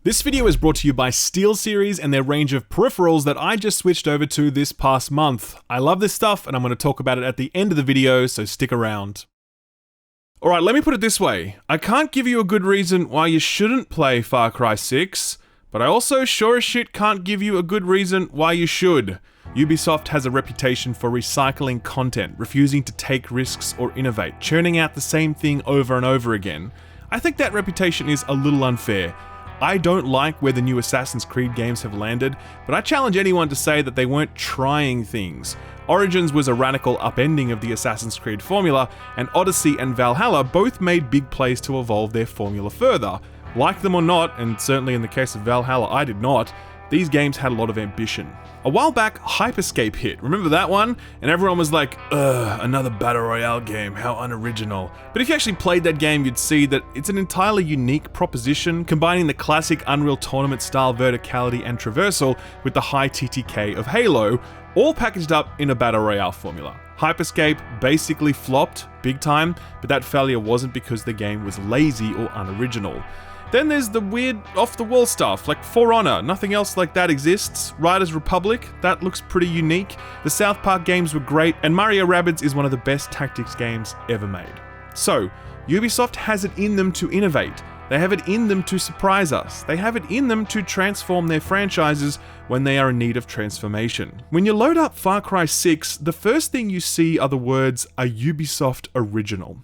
This video is brought to you by SteelSeries and their range of peripherals that I just switched over to this past month. I love this stuff and I'm going to talk about it at the end of the video, so stick around. Alright, let me put it this way. I can't give you a good reason why you shouldn't play Far Cry 6, but I also sure as shit can't give you a good reason why you should. Ubisoft has a reputation for recycling content, refusing to take risks or innovate, churning out the same thing over and over again. I think that reputation is a little unfair. I don't like where the new Assassin's Creed games have landed, but I challenge anyone to say that they weren't trying things. Origins was a radical upending of the Assassin's Creed formula, and Odyssey and Valhalla both made big plays to evolve their formula further. Like them or not, and certainly in the case of Valhalla I did not, these games had a lot of ambition. A while back, Hyperscape hit, remember that one? And everyone was like, ugh, another Battle Royale game, how unoriginal. But if you actually played that game, you'd see that it's an entirely unique proposition, combining the classic Unreal Tournament style verticality and traversal with the high TTK of Halo, all packaged up in a Battle Royale formula. Hyperscape basically flopped, big time, but that failure wasn't because the game was lazy or unoriginal. Then there's the weird off-the-wall stuff, like For Honor, nothing else like that exists. Riders Republic, that looks pretty unique. The South Park games were great, and Mario Rabbids is one of the best tactics games ever made. So, Ubisoft has it in them to innovate. They have it in them to surprise us. They have it in them to transform their franchises when they are in need of transformation. When you load up Far Cry 6, the first thing you see are the words, a Ubisoft original.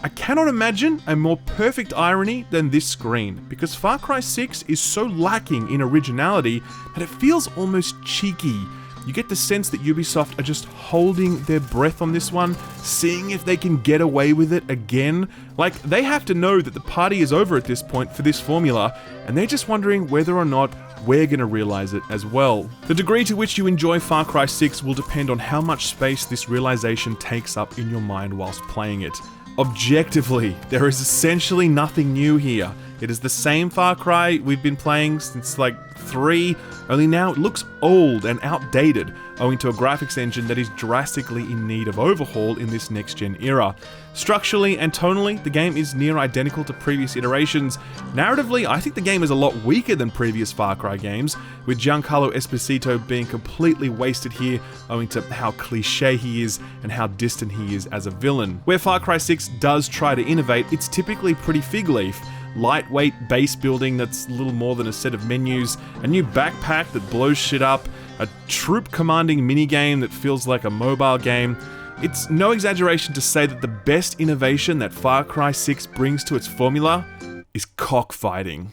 I cannot imagine a more perfect irony than this screen, because Far Cry 6 is so lacking in originality that it feels almost cheeky. You get the sense that Ubisoft are just holding their breath on this one, seeing if they can get away with it again. Like, they have to know that the party is over at this point for this formula, and they're just wondering whether or not we're gonna realize it as well. The degree to which you enjoy Far Cry 6 will depend on how much space this realization takes up in your mind whilst playing it. Objectively, there is essentially nothing new here. It is the same Far Cry we've been playing since like 3, only now it looks old and outdated, owing to a graphics engine that is drastically in need of overhaul in this next-gen era. Structurally and tonally, the game is near identical to previous iterations. Narratively, I think the game is a lot weaker than previous Far Cry games, with Giancarlo Esposito being completely wasted here, owing to how cliche he is and how distant he is as a villain. Where Far Cry 6 does try to innovate, it's typically pretty fig leaf. Lightweight base building that's little more than a set of menus, a new backpack that blows shit up, a troop commanding minigame that feels like a mobile game. It's no exaggeration to say that the best innovation that Far Cry 6 brings to its formula is cockfighting.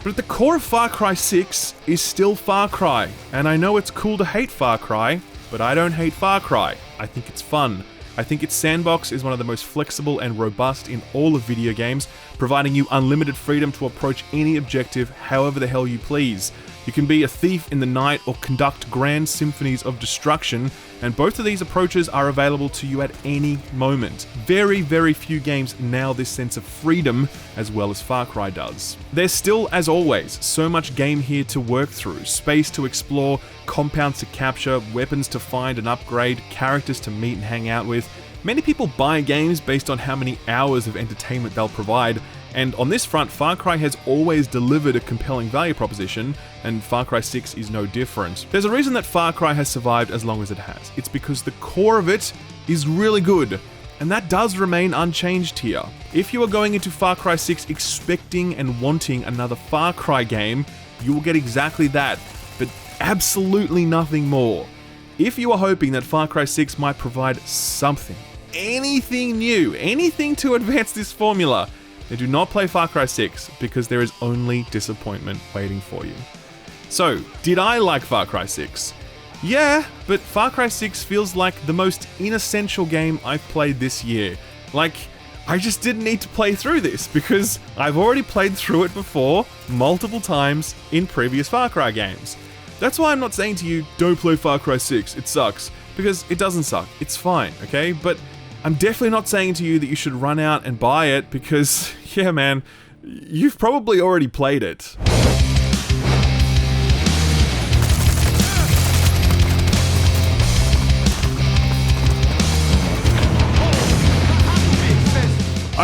But at the core of Far Cry 6 is still Far Cry, and I know it's cool to hate Far Cry, but I don't hate Far Cry. I think it's fun. I think its sandbox is one of the most flexible and robust in all of video games, providing you unlimited freedom to approach any objective however the hell you please. You can be a thief in the night or conduct grand symphonies of destruction, and both of these approaches are available to you at any moment. Very, very few games nail this sense of freedom as well as Far Cry does. There's still, as always, so much game here to work through, space to explore, compounds to capture, weapons to find and upgrade, characters to meet and hang out with. Many people buy games based on how many hours of entertainment they'll provide, and on this front, Far Cry has always delivered a compelling value proposition, and Far Cry 6 is no different. There's a reason that Far Cry has survived as long as it has. It's because the core of it is really good, and that does remain unchanged here. If you are going into Far Cry 6 expecting and wanting another Far Cry game, you will get exactly that, but absolutely nothing more. If you are hoping that Far Cry 6 might provide something, anything new, anything to advance this formula, then do not play Far Cry 6, because there is only disappointment waiting for you. So, did I like Far Cry 6? Yeah, but Far Cry 6 feels like the most inessential game I've played this year. Like, I just didn't need to play through this, because I've already played through it before, multiple times, in previous Far Cry games. That's why I'm not saying to you, don't play Far Cry 6, it sucks. Because it doesn't suck, it's fine, okay? But I'm definitely not saying to you that you should run out and buy it, because, yeah man, you've probably already played it.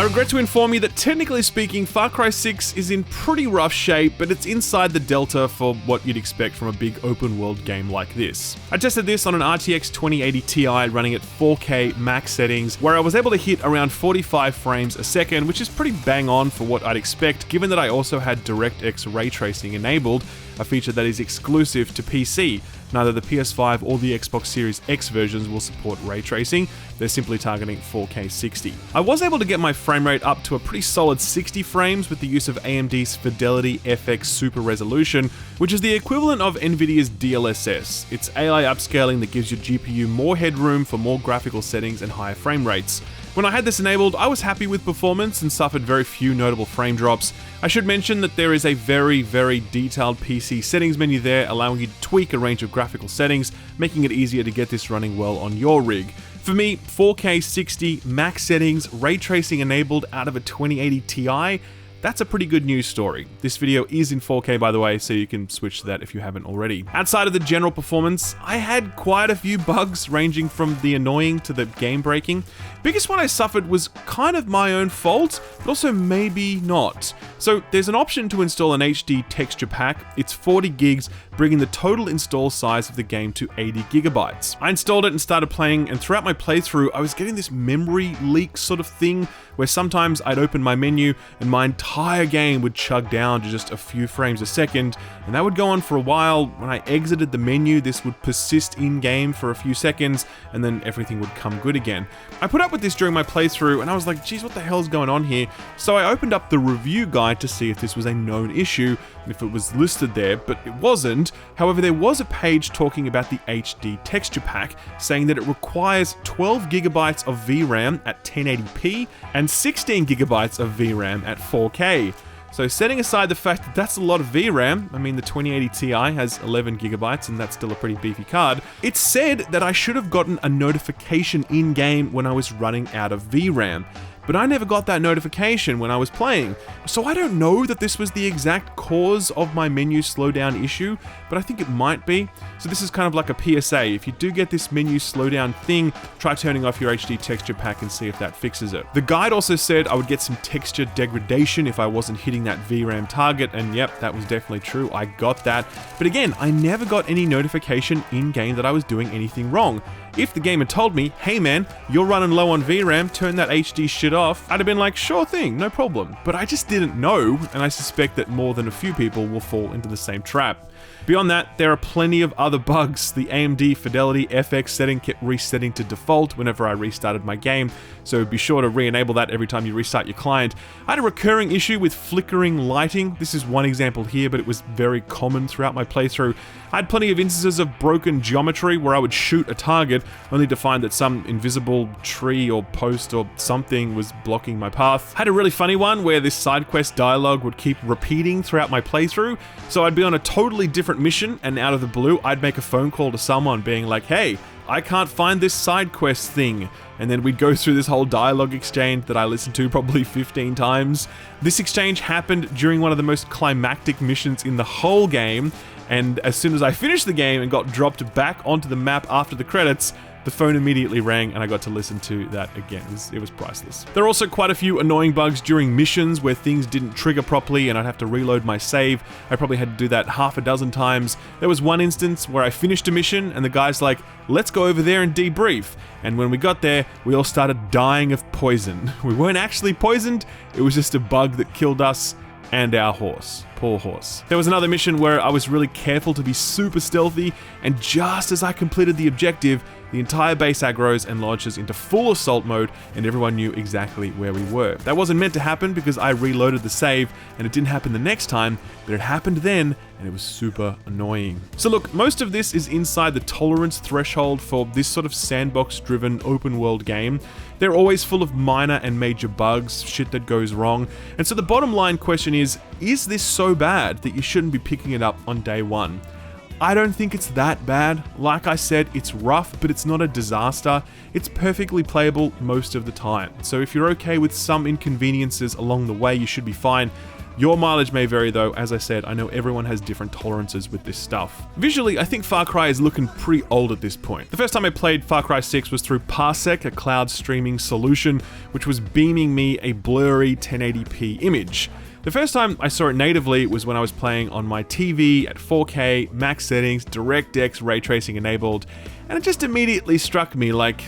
regret to inform you that technically speaking, Far Cry 6 is in pretty rough shape, but it's inside the delta for what you'd expect from a big open world game like this. I tested this on an RTX 2080 Ti running at 4K max settings, where I was able to hit around 45 frames a second, which is pretty bang on for what I'd expect, given that I also had DirectX ray tracing enabled, a feature that is exclusive to PC. Neither the PS5 or the Xbox Series X versions will support ray tracing, they're simply targeting 4K 60. I was able to get my frame rate up to a pretty solid 60 frames with the use of AMD's Fidelity FX Super Resolution, which is the equivalent of Nvidia's DLSS. It's AI upscaling that gives your GPU more headroom for more graphical settings and higher frame rates. When I had this enabled, I was happy with performance and suffered very few notable frame drops. I should mention that there is a very detailed PC settings menu there, allowing you to tweak a range of graphical settings, making it easier to get this running well on your rig. For me, 4K 60, max settings, ray tracing enabled out of a 2080 Ti, that's a pretty good news story. This video is in 4K by the way, so you can switch to that if you haven't already. Outside of the general performance, I had quite a few bugs ranging from the annoying to the game breaking. Biggest one I suffered was kind of my own fault, but also maybe not. So there's an option to install an HD texture pack. It's 40 gigs, bringing the total install size of the game to 80 gigabytes. I installed it and started playing, and throughout my playthrough, I was getting this memory leak sort of thing, where sometimes I'd open my menu and my entire game would chug down to just a few frames a second, and that would go on for a while. When I exited the menu, this would persist in-game for a few seconds, and then everything would come good again. I put up with this during my playthrough, and I was like, geez, what the hell's going on here? So I opened up the review guide to see if this was a known issue, and if it was listed there, but it wasn't. However, there was a page talking about the HD texture pack, saying that it requires 12 gigabytes of VRAM at 1080p, and 16 gigabytes of VRAM at 4K. So setting aside the fact that that's a lot of VRAM, I mean the 2080 Ti has 11 gigabytes and that's still a pretty beefy card, it said that I should have gotten a notification in-game when I was running out of VRAM. But I never got that notification when I was playing. So I don't know that this was the exact cause of my menu slowdown issue, but I think it might be. So this is kind of like a PSA. If you do get this menu slowdown thing, try turning off your HD texture pack and see if that fixes it. The guide also said I would get some texture degradation if I wasn't hitting that VRAM target, and yep, that was definitely true. I got that. But again, I never got any notification in-game that I was doing anything wrong. If the game had told me, hey man, you're running low on VRAM, turn that HD shit off, I'd have been like, sure thing, no problem. But I just didn't know, and I suspect that more than a few people will fall into the same trap. Beyond that, there are plenty of other bugs. The AMD Fidelity FX setting kept resetting to default whenever I restarted my game, so be sure to re-enable that every time you restart your client. I had a recurring issue with flickering lighting. This is one example here, but it was very common throughout my playthrough. I had plenty of instances of broken geometry where I would shoot a target only to find that some invisible tree or post or something was blocking my path. I had a really funny one where this side quest dialogue would keep repeating throughout my playthrough, so I'd be on a totally different mission and out of the blue I'd make a phone call to someone being like, hey, I can't find this side quest thing. And then we'd go through this whole dialogue exchange that I listened to probably 15 times. This exchange happened during one of the most climactic missions in the whole game, and as soon as I finished the game and got dropped back onto the map after the credits, the phone immediately rang and I got to listen to that again. It was priceless. There are also quite a few annoying bugs during missions where things didn't trigger properly and I'd have to reload my save. I probably had to do that half a dozen times. There was one instance where I finished a mission and the guy's like, let's go over there and debrief. And when we got there, we all started dying of poison. We weren't actually poisoned, it was just a bug that killed us and our horse. Poor horse. There was another mission where I was really careful to be super stealthy, and just as I completed the objective, the entire base aggroes and launches into full assault mode, and everyone knew exactly where we were. That wasn't meant to happen because I reloaded the save, and it didn't happen the next time, but it happened then, and it was super annoying. So look, most of this is inside the tolerance threshold for this sort of sandbox-driven open world game. They're always full of minor and major bugs, shit that goes wrong, and so the bottom line question is this so bad that you shouldn't be picking it up on day one? I don't think it's that bad. Like I said, it's rough, but it's not a disaster. It's perfectly playable most of the time. So if you're okay with some inconveniences along the way, you should be fine. Your mileage may vary though, as I said, I know everyone has different tolerances with this stuff. Visually, I think Far Cry is looking pretty old at this point. The first time I played Far Cry 6 was through Parsec, a cloud streaming solution, which was beaming me a blurry 1080p image. The first time I saw it natively was when I was playing on my TV at 4K, max settings, DirectX ray tracing enabled, and it just immediately struck me like,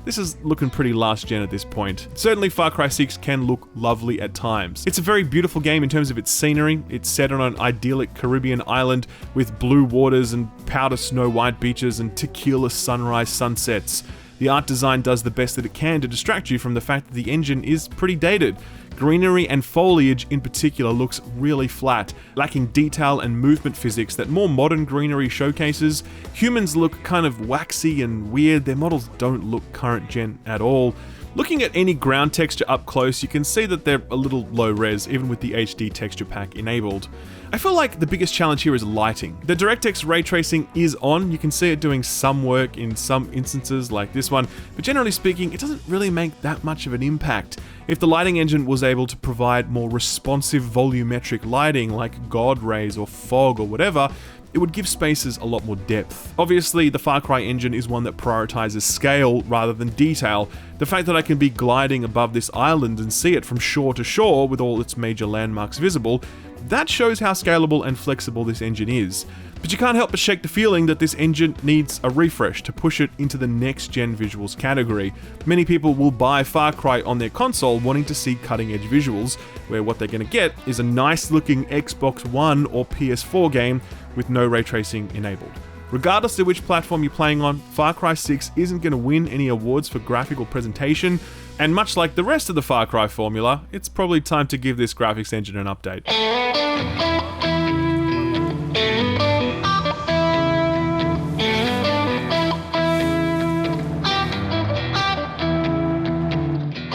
this is looking pretty last gen at this point. Certainly Far Cry 6 can look lovely at times. It's a very beautiful game in terms of its scenery. It's set on an idyllic Caribbean island with blue waters and powder snow white beaches and tequila sunrise sunsets. The art design does the best that it can to distract you from the fact that the engine is pretty dated. Greenery and foliage in particular looks really flat, lacking detail and movement physics that more modern greenery showcases. Humans look kind of waxy and weird, their models don't look current gen at all. Looking at any ground texture up close, you can see that they're a little low res, even with the HD texture pack enabled. I feel like the biggest challenge here is lighting. The DirectX ray tracing is on, you can see it doing some work in some instances like this one, but generally speaking, it doesn't really make that much of an impact. If the lighting engine was able to provide more responsive volumetric lighting like God rays or fog or whatever, it would give spaces a lot more depth. Obviously, the Far Cry engine is one that prioritizes scale rather than detail. The fact that I can be gliding above this island and see it from shore to shore with all its major landmarks visible, that shows how scalable and flexible this engine is. But you can't help but shake the feeling that this engine needs a refresh to push it into the next-gen visuals category. Many people will buy Far Cry on their console wanting to see cutting-edge visuals, where what they're going to get is a nice-looking Xbox One or PS4 game with no ray tracing enabled. Regardless of which platform you're playing on, Far Cry 6 isn't going to win any awards for graphical presentation, and much like the rest of the Far Cry formula, it's probably time to give this graphics engine an update.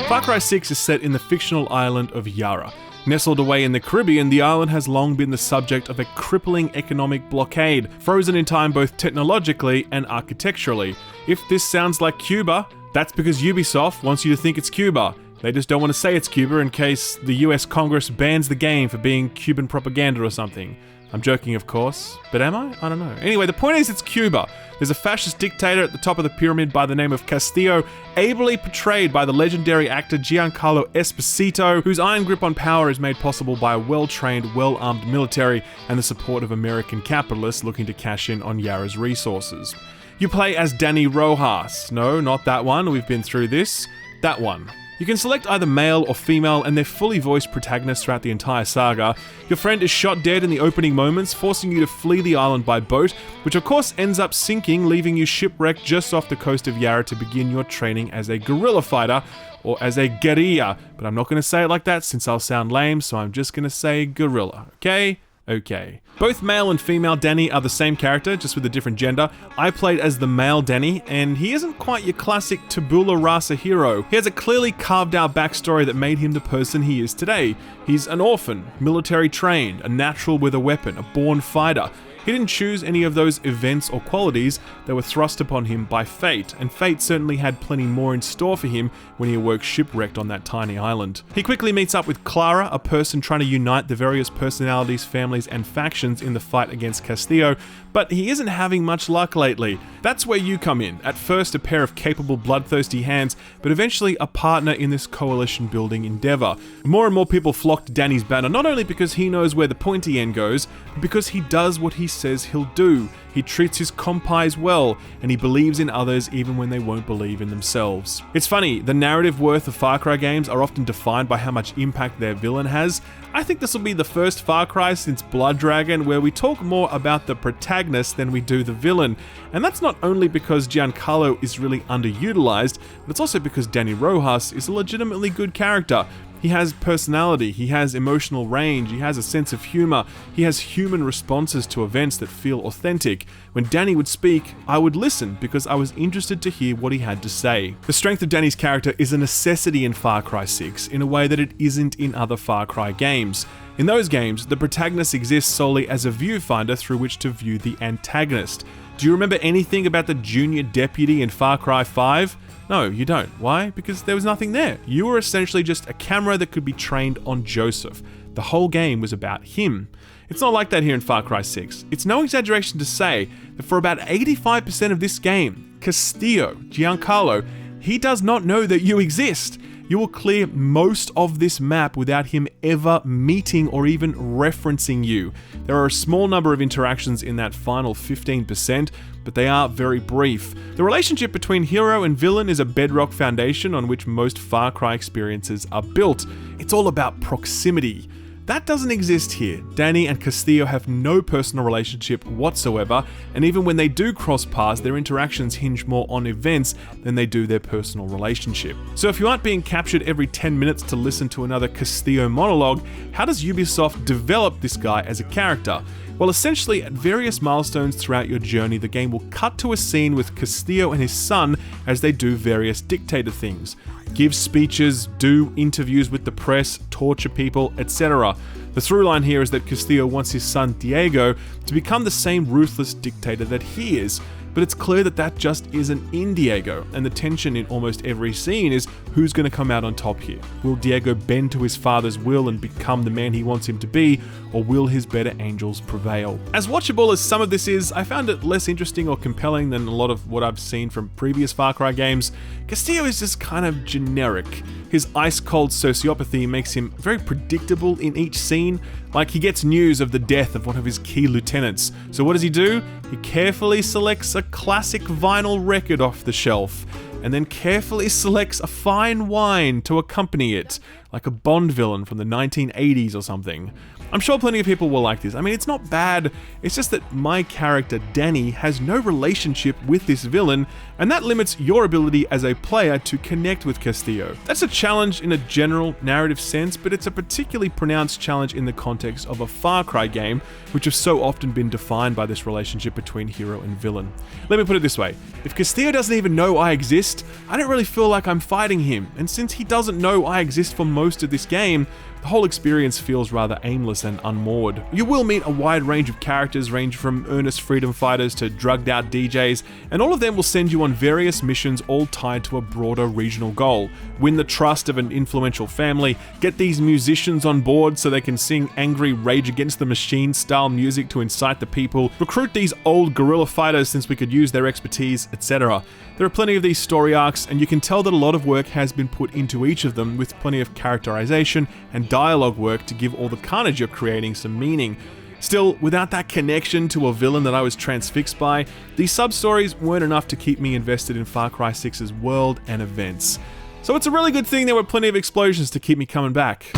Far Cry 6 is set in the fictional island of Yara. Nestled away in the Caribbean, the island has long been the subject of a crippling economic blockade, frozen in time both technologically and architecturally. If this sounds like Cuba, that's because Ubisoft wants you to think it's Cuba. They just don't want to say it's Cuba in case the US Congress bans the game for being Cuban propaganda or something. I'm joking, of course, but am I? I don't know. Anyway, the point is it's Cuba. There's a fascist dictator at the top of the pyramid by the name of Castillo, ably portrayed by the legendary actor Giancarlo Esposito, whose iron grip on power is made possible by a well-trained, well-armed military and the support of American capitalists looking to cash in on Yara's resources. You play as Dani Rojas. No, not that one, we've been through this. That one. You can select either male or female, and they're fully voiced protagonists throughout the entire saga. Your friend is shot dead in the opening moments, forcing you to flee the island by boat, which of course ends up sinking, leaving you shipwrecked just off the coast of Yara to begin your training as a guerrilla fighter, or as a guerrilla, but I'm not going to say it like that since I'll sound lame, so I'm just going to say guerrilla, okay? Okay. Both male and female Dani are the same character, just with a different gender. I played as the male Dani, and he isn't quite your classic tabula rasa hero. He has a clearly carved out backstory that made him the person he is today. He's an orphan, military trained, a natural with a weapon, a born fighter. He didn't choose any of those events or qualities that were thrust upon him by fate, and fate certainly had plenty more in store for him when he awoke shipwrecked on that tiny island. He quickly meets up with Clara, a person trying to unite the various personalities, families, and factions in the fight against Castillo, but he isn't having much luck lately. That's where you come in. At first a pair of capable, bloodthirsty hands, but eventually a partner in this coalition building endeavor. More and more people flock to Dani's banner, not only because he knows where the pointy end goes, but because he does what he says he'll do. He treats his compis well, and he believes in others even when they won't believe in themselves. It's funny, the narrative worth of Far Cry games are often defined by how much impact their villain has. I think this will be the first Far Cry since Blood Dragon where we talk more about the protagonist than we do the villain. And that's not only because Giancarlo is really underutilized, but it's also because Dani Rojas is a legitimately good character. He has personality, he has emotional range, he has a sense of humor, he has human responses to events that feel authentic. When Dani would speak, I would listen because I was interested to hear what he had to say. The strength of Dani's character is a necessity in Far Cry 6 in a way that it isn't in other Far Cry games. In those games, the protagonist exists solely as a viewfinder through which to view the antagonist. Do you remember anything about the junior deputy in Far Cry 5? No, you don't. Why? Because there was nothing there. You were essentially just a camera that could be trained on Joseph. The whole game was about him. It's not like that here in Far Cry 6. It's no exaggeration to say that for about 85% of this game, Castillo, Giancarlo, he does not know that you exist. You will clear most of this map without him ever meeting or even referencing you. There are a small number of interactions in that final 15%, but they are very brief. The relationship between hero and villain is a bedrock foundation on which most Far Cry experiences are built. It's all about proximity. That doesn't exist here. Danny and Castillo have no personal relationship whatsoever, and even when they do cross paths, their interactions hinge more on events than they do their personal relationship. So if you aren't being captured every 10 minutes to listen to another Castillo monologue, how does Ubisoft develop this guy as a character? Well, essentially, at various milestones throughout your journey, the game will cut to a scene with Castillo and his son as they do various dictator things. Give speeches, do interviews with the press, torture people, etc. The through line here is that Castillo wants his son Diego to become the same ruthless dictator that he is, but it's clear that that just isn't in Diego, and the tension in almost every scene is who's going to come out on top here. Will Diego bend to his father's will and become the man he wants him to be, or will his better angels prevail? As watchable as some of this is, I found it less interesting or compelling than a lot of what I've seen from previous Far Cry games. Castillo is just kind of generic. His ice-cold sociopathy makes him very predictable in each scene, like he gets news of the death of one of his key lieutenants. So what does he do? He carefully selects a classic vinyl record off the shelf, and then carefully selects a fine wine to accompany it, like a Bond villain from the 1980s or something. I'm sure plenty of people will like this. I mean, it's not bad, it's just that my character, Danny, has no relationship with this villain, and that limits your ability as a player to connect with Castillo. That's a challenge in a general narrative sense, but it's a particularly pronounced challenge in the context of a Far Cry game, which have so often been defined by this relationship between hero and villain. Let me put it this way, if Castillo doesn't even know I exist, I don't really feel like I'm fighting him, and since he doesn't know I exist for most of this game, the whole experience feels rather aimless and unmoored. You will meet a wide range of characters, range from earnest freedom fighters to drugged out DJs, and all of them will send you on various missions all tied to a broader regional goal. Win the trust of an influential family, get these musicians on board so they can sing angry Rage Against the Machine style music to incite the people, recruit these old guerrilla fighters since we could use their expertise, etc. There are plenty of these story arcs, and you can tell that a lot of work has been put into each of them, with plenty of characterization and dialogue work to give all the carnage you're creating some meaning. Still, without that connection to a villain that I was transfixed by, these sub-stories weren't enough to keep me invested in Far Cry 6's world and events. So it's a really good thing there were plenty of explosions to keep me coming back.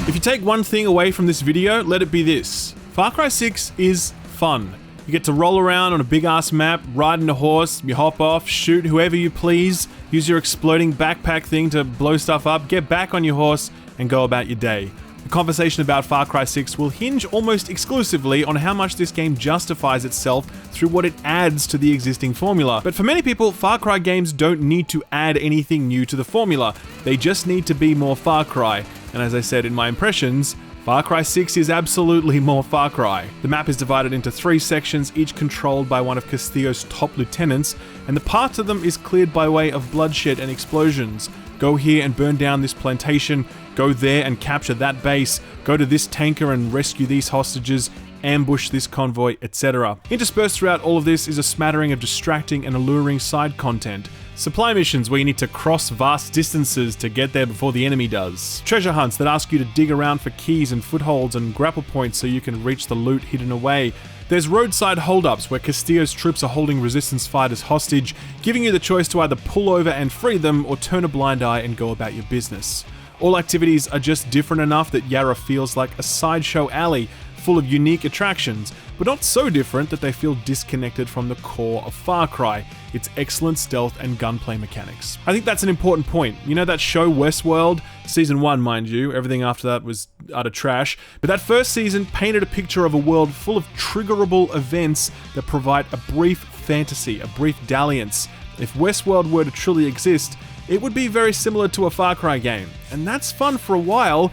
If you take one thing away from this video, let it be this. Far Cry 6 is fun. You get to roll around on a big ass map, ride in a horse, you hop off, shoot whoever you please, use your exploding backpack thing to blow stuff up, get back on your horse, and go about your day. The conversation about Far Cry 6 will hinge almost exclusively on how much this game justifies itself through what it adds to the existing formula. But for many people, Far Cry games don't need to add anything new to the formula. They just need to be more Far Cry. And as I said in my impressions, Far Cry 6 is absolutely more Far Cry. The map is divided into 3 sections, each controlled by one of Castillo's top lieutenants, and the path to them is cleared by way of bloodshed and explosions. Go here and burn down this plantation, go there and capture that base, go to this tanker and rescue these hostages, ambush this convoy, etc. Interspersed throughout all of this is a smattering of distracting and alluring side content. Supply missions where you need to cross vast distances to get there before the enemy does. Treasure hunts that ask you to dig around for keys and footholds and grapple points so you can reach the loot hidden away. There's roadside holdups where Castillo's troops are holding resistance fighters hostage, giving you the choice to either pull over and free them or turn a blind eye and go about your business. All activities are just different enough that Yarra feels like a sideshow alley full of unique attractions, but not so different that they feel disconnected from the core of Far Cry, its excellent stealth and gunplay mechanics. I think that's an important point. You know that show Westworld? Season 1, mind you, everything after that was utter trash, but that first season painted a picture of a world full of triggerable events that provide a brief fantasy, a brief dalliance. If Westworld were to truly exist, it would be very similar to a Far Cry game, and that's fun for a while.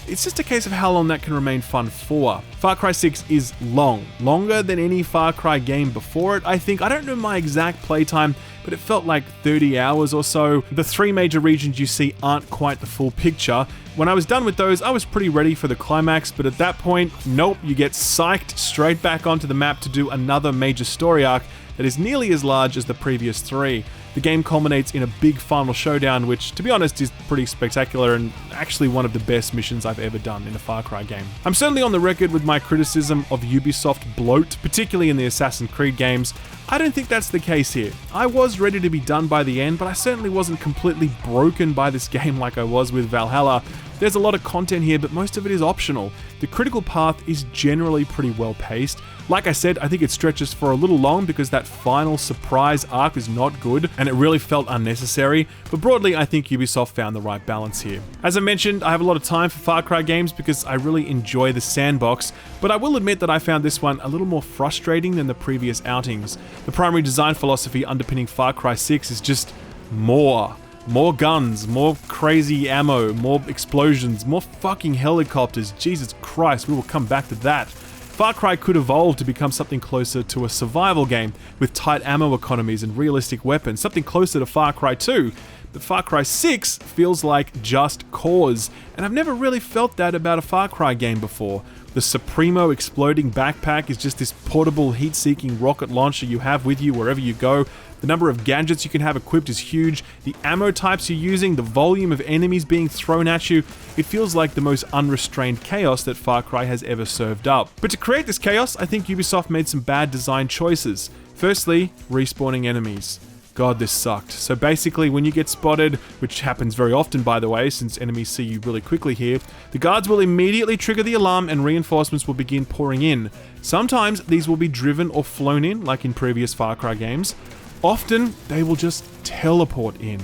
It's just a case of how long that can remain fun for. Far Cry 6 is long, longer than any Far Cry game before it, I think. I don't know my exact playtime, but it felt like 30 hours or so. The 3 major regions you see aren't quite the full picture. When I was done with those, I was pretty ready for the climax, but at that point, nope, you get psyched straight back onto the map to do another major story arc that is nearly as large as the previous 3. The game culminates in a big final showdown, which, to be honest, is pretty spectacular and actually one of the best missions I've ever done in a Far Cry game. I'm certainly on the record with my criticism of Ubisoft bloat, particularly in the Assassin's Creed games. I don't think that's the case here. I was ready to be done by the end, but I certainly wasn't completely broken by this game like I was with Valhalla. There's a lot of content here, but most of it is optional. The critical path is generally pretty well paced. Like I said, I think it stretches for a little long because that final surprise arc is not good and it really felt unnecessary, but broadly I think Ubisoft found the right balance here. As I mentioned, I have a lot of time for Far Cry games because I really enjoy the sandbox, but I will admit that I found this one a little more frustrating than the previous outings. The primary design philosophy underpinning Far Cry 6 is just more. More guns, more crazy ammo, more explosions, more fucking helicopters. Jesus Christ, we will come back to that. Far Cry could evolve to become something closer to a survival game with tight ammo economies and realistic weapons, something closer to Far Cry 2. But Far Cry 6 feels like just cause, and I've never really felt that about a Far Cry game before. The Supremo exploding backpack is just this portable heat-seeking rocket launcher you have with you wherever you go. The number of gadgets you can have equipped is huge. The ammo types you're using, the volume of enemies being thrown at you, it feels like the most unrestrained chaos that Far Cry has ever served up. But to create this chaos, I think Ubisoft made some bad design choices. Firstly, respawning enemies. God, this sucked. So basically, when you get spotted, which happens very often by the way, since enemies see you really quickly here, the guards will immediately trigger the alarm and reinforcements will begin pouring in. Sometimes these will be driven or flown in, like in previous Far Cry games. Often, they will just teleport in.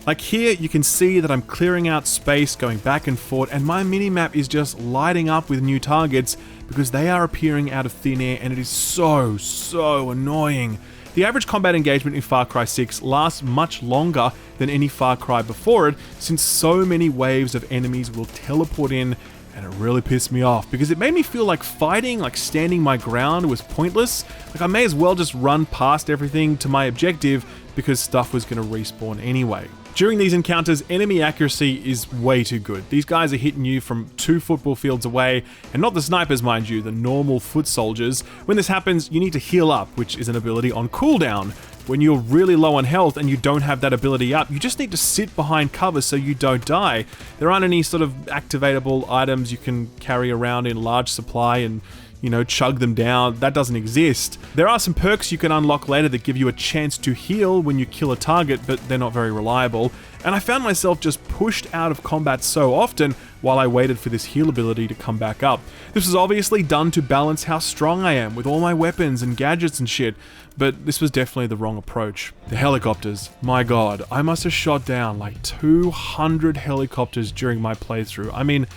Like here, you can see that I'm clearing out space, going back and forth, and my minimap is just lighting up with new targets because they are appearing out of thin air, and it is so annoying. The average combat engagement in Far Cry 6 lasts much longer than any Far Cry before it, since so many waves of enemies will teleport in, and it really pissed me off because it made me feel like fighting, like standing my ground was pointless. Like I may as well just run past everything to my objective because stuff was going to respawn anyway. During these encounters, enemy accuracy is way too good. These guys are hitting you from 2 football fields away, and not the snipers, mind you, the normal foot soldiers. When this happens, you need to heal up, which is an ability on cooldown. When you're really low on health and you don't have that ability up, you just need to sit behind cover so you don't die. There aren't any sort of activatable items you can carry around in large supply and, you know, chug them down. That doesn't exist. There are some perks you can unlock later that give you a chance to heal when you kill a target, but they're not very reliable. And I found myself just pushed out of combat so often while I waited for this heal ability to come back up. This was obviously done to balance how strong I am with all my weapons and gadgets and shit, but this was definitely the wrong approach. The helicopters, my god, I must have shot down like 200 helicopters during my playthrough. I mean,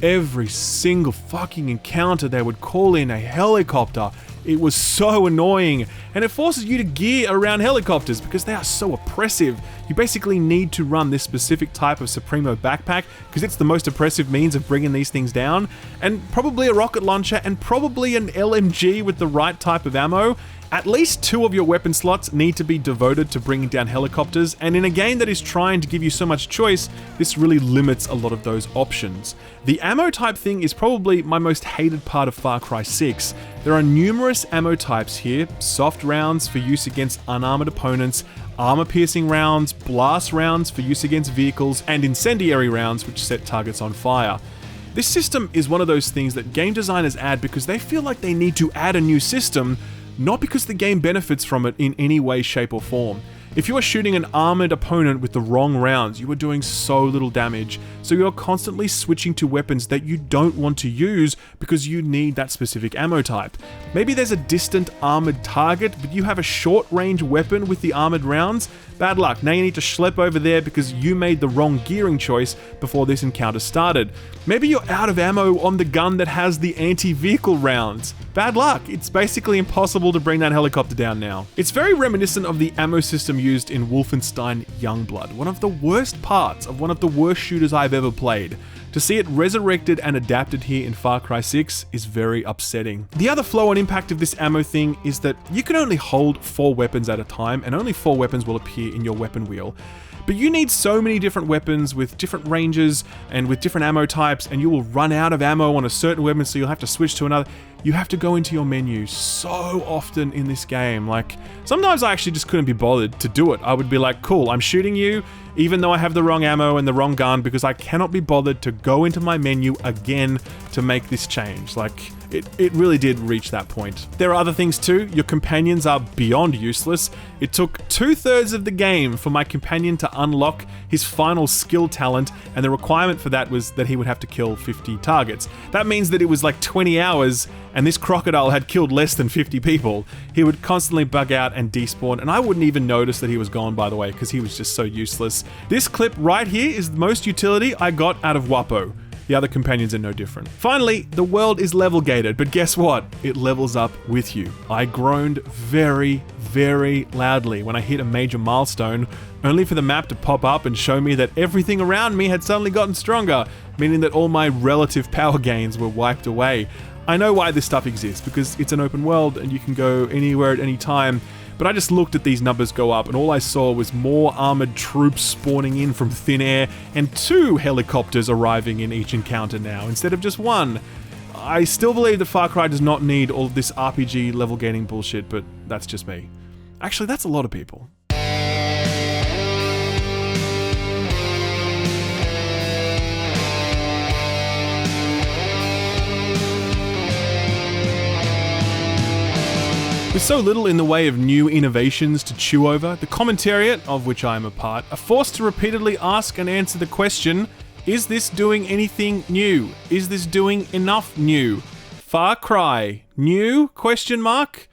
every single fucking encounter they would call in a helicopter. It was so annoying, and it forces you to gear around helicopters because they are so oppressive. You basically need to run this specific type of Supremo backpack because it's the most oppressive means of bringing these things down, and probably a rocket launcher and probably an LMG with the right type of ammo. At least 2 of your weapon slots need to be devoted to bringing down helicopters, and in a game that is trying to give you so much choice, this really limits a lot of those options. The ammo type thing is probably my most hated part of Far Cry 6. There are numerous ammo types here: soft rounds for use against unarmored opponents, armor-piercing rounds, blast rounds for use against vehicles, and incendiary rounds which set targets on fire. This system is one of those things that game designers add because they feel like they need to add a new system, not because the game benefits from it in any way, shape, or form. If you are shooting an armored opponent with the wrong rounds, you are doing so little damage, so you're constantly switching to weapons that you don't want to use because you need that specific ammo type. Maybe there's a distant armored target, but you have a short-range weapon with the armored rounds. Bad luck, now you need to schlep over there because you made the wrong gearing choice before this encounter started. Maybe you're out of ammo on the gun that has the anti-vehicle rounds. Bad luck, it's basically impossible to bring that helicopter down now. It's very reminiscent of the ammo system used in Wolfenstein Youngblood, one of the worst parts of one of the worst shooters I've ever played. To see it resurrected and adapted here in Far Cry 6 is very upsetting. The other flow and impact of this ammo thing is that you can only hold 4 weapons at a time, and only 4 weapons will appear in your weapon wheel. But you need so many different weapons with different ranges and with different ammo types, and you will run out of ammo on a certain weapon, so you'll have to switch to another. You have to go into your menu so often in this game. Like, sometimes I actually just couldn't be bothered to do it. I would be like, cool, I'm shooting you, even though I have the wrong ammo and the wrong gun, because I cannot be bothered to go into my menu again to make this change. Like, it really did reach that point. There are other things too. Your companions are beyond useless. It took 2/3 of the game for my companion to unlock his final skill talent, and the requirement for that was that he would have to kill 50 targets. That means that it was like 20 hours, and this crocodile had killed less than 50 people. He would constantly bug out and despawn, and I wouldn't even notice that he was gone, by the way, because he was just so useless. This clip right here is the most utility I got out of Wapo. The other companions are no different. Finally, the world is level gated, but guess what? It levels up with you. I groaned very, very loudly when I hit a major milestone, only for the map to pop up and show me that everything around me had suddenly gotten stronger, meaning that all my relative power gains were wiped away. I know why this stuff exists, because it's an open world and you can go anywhere at any time. But I just looked at these numbers go up, and all I saw was more armored troops spawning in from thin air, and 2 helicopters arriving in each encounter now, instead of just 1. I still believe that Far Cry does not need all of this RPG level gaining bullshit, but that's just me. Actually, that's a lot of people. With so little in the way of new innovations to chew over, the commentariat, of which I am a part, are forced to repeatedly ask and answer the question, is this doing anything new? Is this doing enough new? Far Cry, new? Question mark?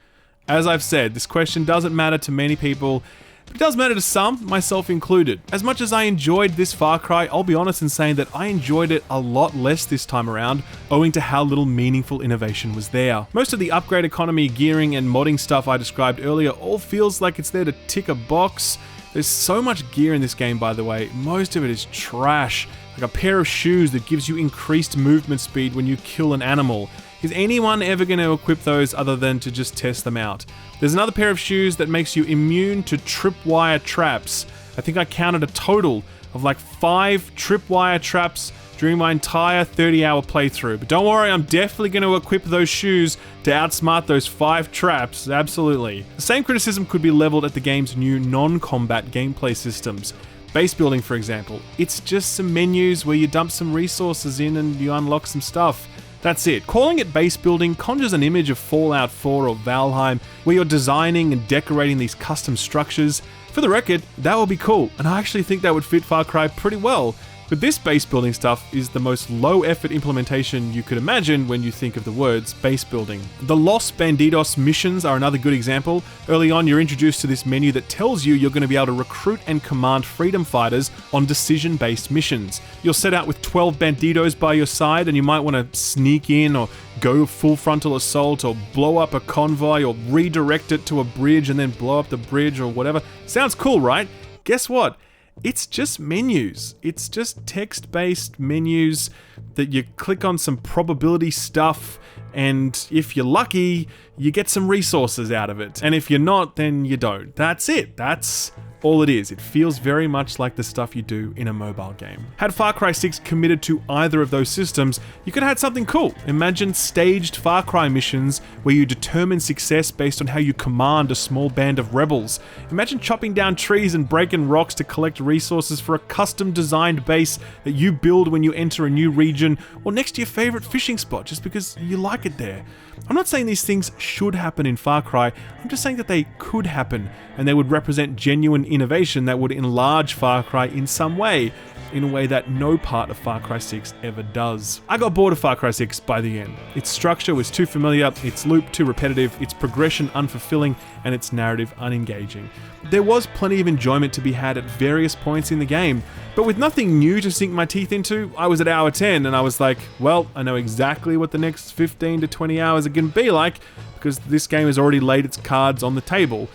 As I've said, this question doesn't matter to many people, but it does matter to some, myself included. As much as I enjoyed this Far Cry, I'll be honest in saying that I enjoyed it a lot less this time around, owing to how little meaningful innovation was there. Most of the upgrade economy, gearing, and modding stuff I described earlier all feels like it's there to tick a box. There's so much gear in this game, by the way. Most of it is trash. Like a pair of shoes that gives you increased movement speed when you kill an animal. Is anyone ever going to equip those other than to just test them out? There's another pair of shoes that makes you immune to tripwire traps. I think I counted a total of like 5 tripwire traps during my entire 30-hour playthrough. But don't worry, I'm definitely going to equip those shoes to outsmart those 5 traps, absolutely. The same criticism could be leveled at the game's new non-combat gameplay systems. Base building, for example. It's just some menus where you dump some resources in and you unlock some stuff. That's it. Calling it base building conjures an image of Fallout 4 or Valheim, where you're designing and decorating these custom structures. For the record, that would be cool, and I actually think that would fit Far Cry pretty well. But this base building stuff is the most low effort implementation you could imagine when you think of the words base building. The Los Bandidos missions are another good example. Early on, you're introduced to this menu that tells you you're going to be able to recruit and command freedom fighters on decision-based missions. You'll set out with 12 banditos by your side, and you might want to sneak in or go full frontal assault or blow up a convoy or redirect it to a bridge and then blow up the bridge or whatever. Sounds cool, right? Guess what? It's just menus. It's just text-based menus that you click on some probability stuff, and if you're lucky, you get some resources out of it. And if you're not, then you don't. That's it. That's all it is. It feels very much like the stuff you do in a mobile game. Had Far Cry 6 committed to either of those systems, you could have had something cool. Imagine staged Far Cry missions where you determine success based on how you command a small band of rebels. Imagine chopping down trees and breaking rocks to collect resources for a custom designed base that you build when you enter a new region or next to your favorite fishing spot just because you like it there. I'm not saying these things should happen in Far Cry, I'm just saying that they could happen, and they would represent genuine innovation that would enlarge Far Cry in some way, in a way that no part of Far Cry 6 ever does. I got bored of Far Cry 6 by the end. Its structure was too familiar, its loop too repetitive, its progression unfulfilling, and its narrative unengaging. There was plenty of enjoyment to be had at various points in the game, but with nothing new to sink my teeth into, I was at hour 10 and I was like, well, I know exactly what the next 15 to 20 hours are going to be like, because this game has already laid its cards on the table.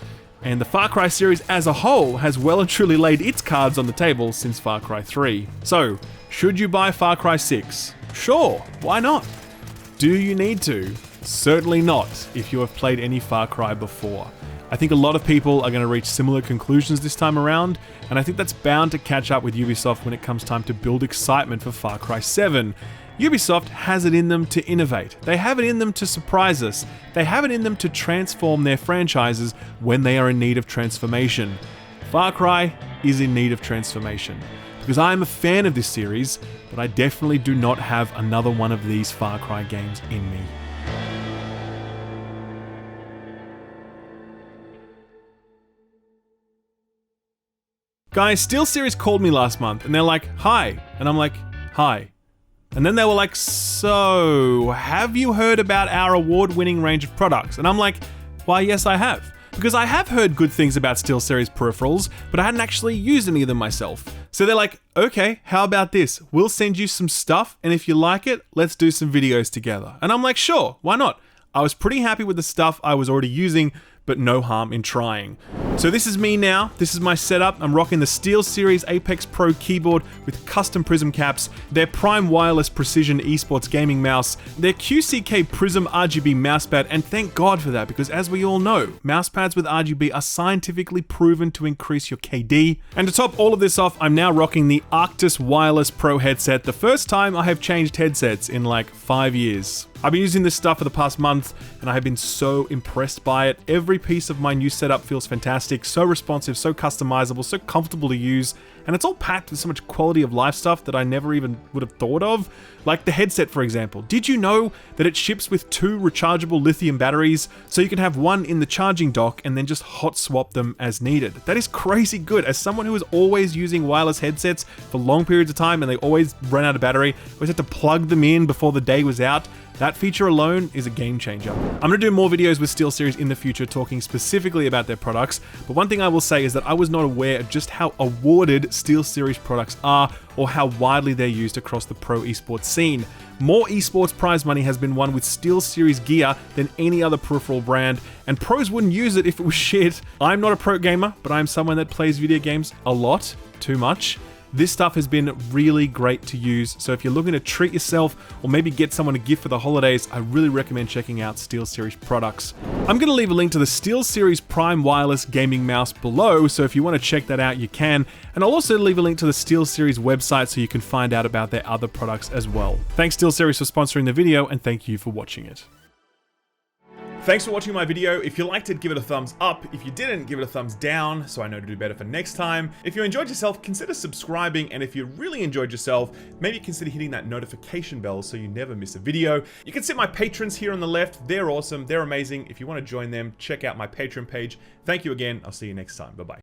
And the Far Cry series as a whole has well and truly laid its cards on the table since Far Cry 3. So, should you buy Far Cry 6? Sure, why not? Do you need to? Certainly not, if you have played any Far Cry before. I think a lot of people are going to reach similar conclusions this time around, and I think that's bound to catch up with Ubisoft when it comes time to build excitement for Far Cry 7. Ubisoft has it in them to innovate. They have it in them to surprise us. They have it in them to transform their franchises when they are in need of transformation. Far Cry is in need of transformation. Because I am a fan of this series, but I definitely do not have another one of these Far Cry games in me. Guys, SteelSeries called me last month and they're like, hi. And I'm like, hi. And then they were like, so, have you heard about our award-winning range of products? And I'm like, why, yes, I have. Because I have heard good things about SteelSeries peripherals, but I hadn't actually used any of them myself. So they're like, okay, how about this? We'll send you some stuff, and if you like it, let's do some videos together. And I'm like, sure, why not? I was pretty happy with the stuff I was already using, but no harm in trying. So this is me now, this is my setup. I'm rocking the SteelSeries Apex Pro keyboard with custom prism caps, their Prime Wireless Precision Esports gaming mouse, their QCK Prism RGB mousepad, and thank God for that, because as we all know, mousepads with RGB are scientifically proven to increase your KD. And to top all of this off, I'm now rocking the Arctis Wireless Pro headset, the first time I have changed headsets in like 5 years. I've been using this stuff for the past month, and I have been so impressed by it. Every piece of my new setup feels fantastic, so responsive, so customizable, so comfortable to use, and it's all packed with so much quality of life stuff that I never even would have thought of. Like the headset, for example. Did you know that it ships with 2 rechargeable lithium batteries, so you can have one in the charging dock and then just hot swap them as needed? That is crazy good. As someone who is always using wireless headsets for long periods of time and they always run out of battery, always had to plug them in before the day was out, that feature alone is a game changer. I'm going to do more videos with SteelSeries in the future talking specifically about their products, but one thing I will say is that I was not aware of just how awarded SteelSeries products are or how widely they're used across the pro esports scene. More esports prize money has been won with SteelSeries gear than any other peripheral brand, and pros wouldn't use it if it was shit. I'm not a pro gamer, but I'm someone that plays video games a lot, too much. This stuff has been really great to use, so if you're looking to treat yourself or maybe get someone a gift for the holidays, I really recommend checking out SteelSeries products. I'm going to leave a link to the SteelSeries Prime Wireless Gaming Mouse below, so if you want to check that out, you can. And I'll also leave a link to the SteelSeries website so you can find out about their other products as well. Thanks SteelSeries for sponsoring the video, and thank you for watching it. Thanks for watching my video. If you liked it, give it a thumbs up. If you didn't, give it a thumbs down so I know to do better for next time. If you enjoyed yourself, consider subscribing, and if you really enjoyed yourself, maybe consider hitting that notification bell so you never miss a video. You can see my patrons here on the left. They're awesome. They're amazing. If you want to join them, check out my Patreon page. Thank you again. I'll see you next time. Bye-bye.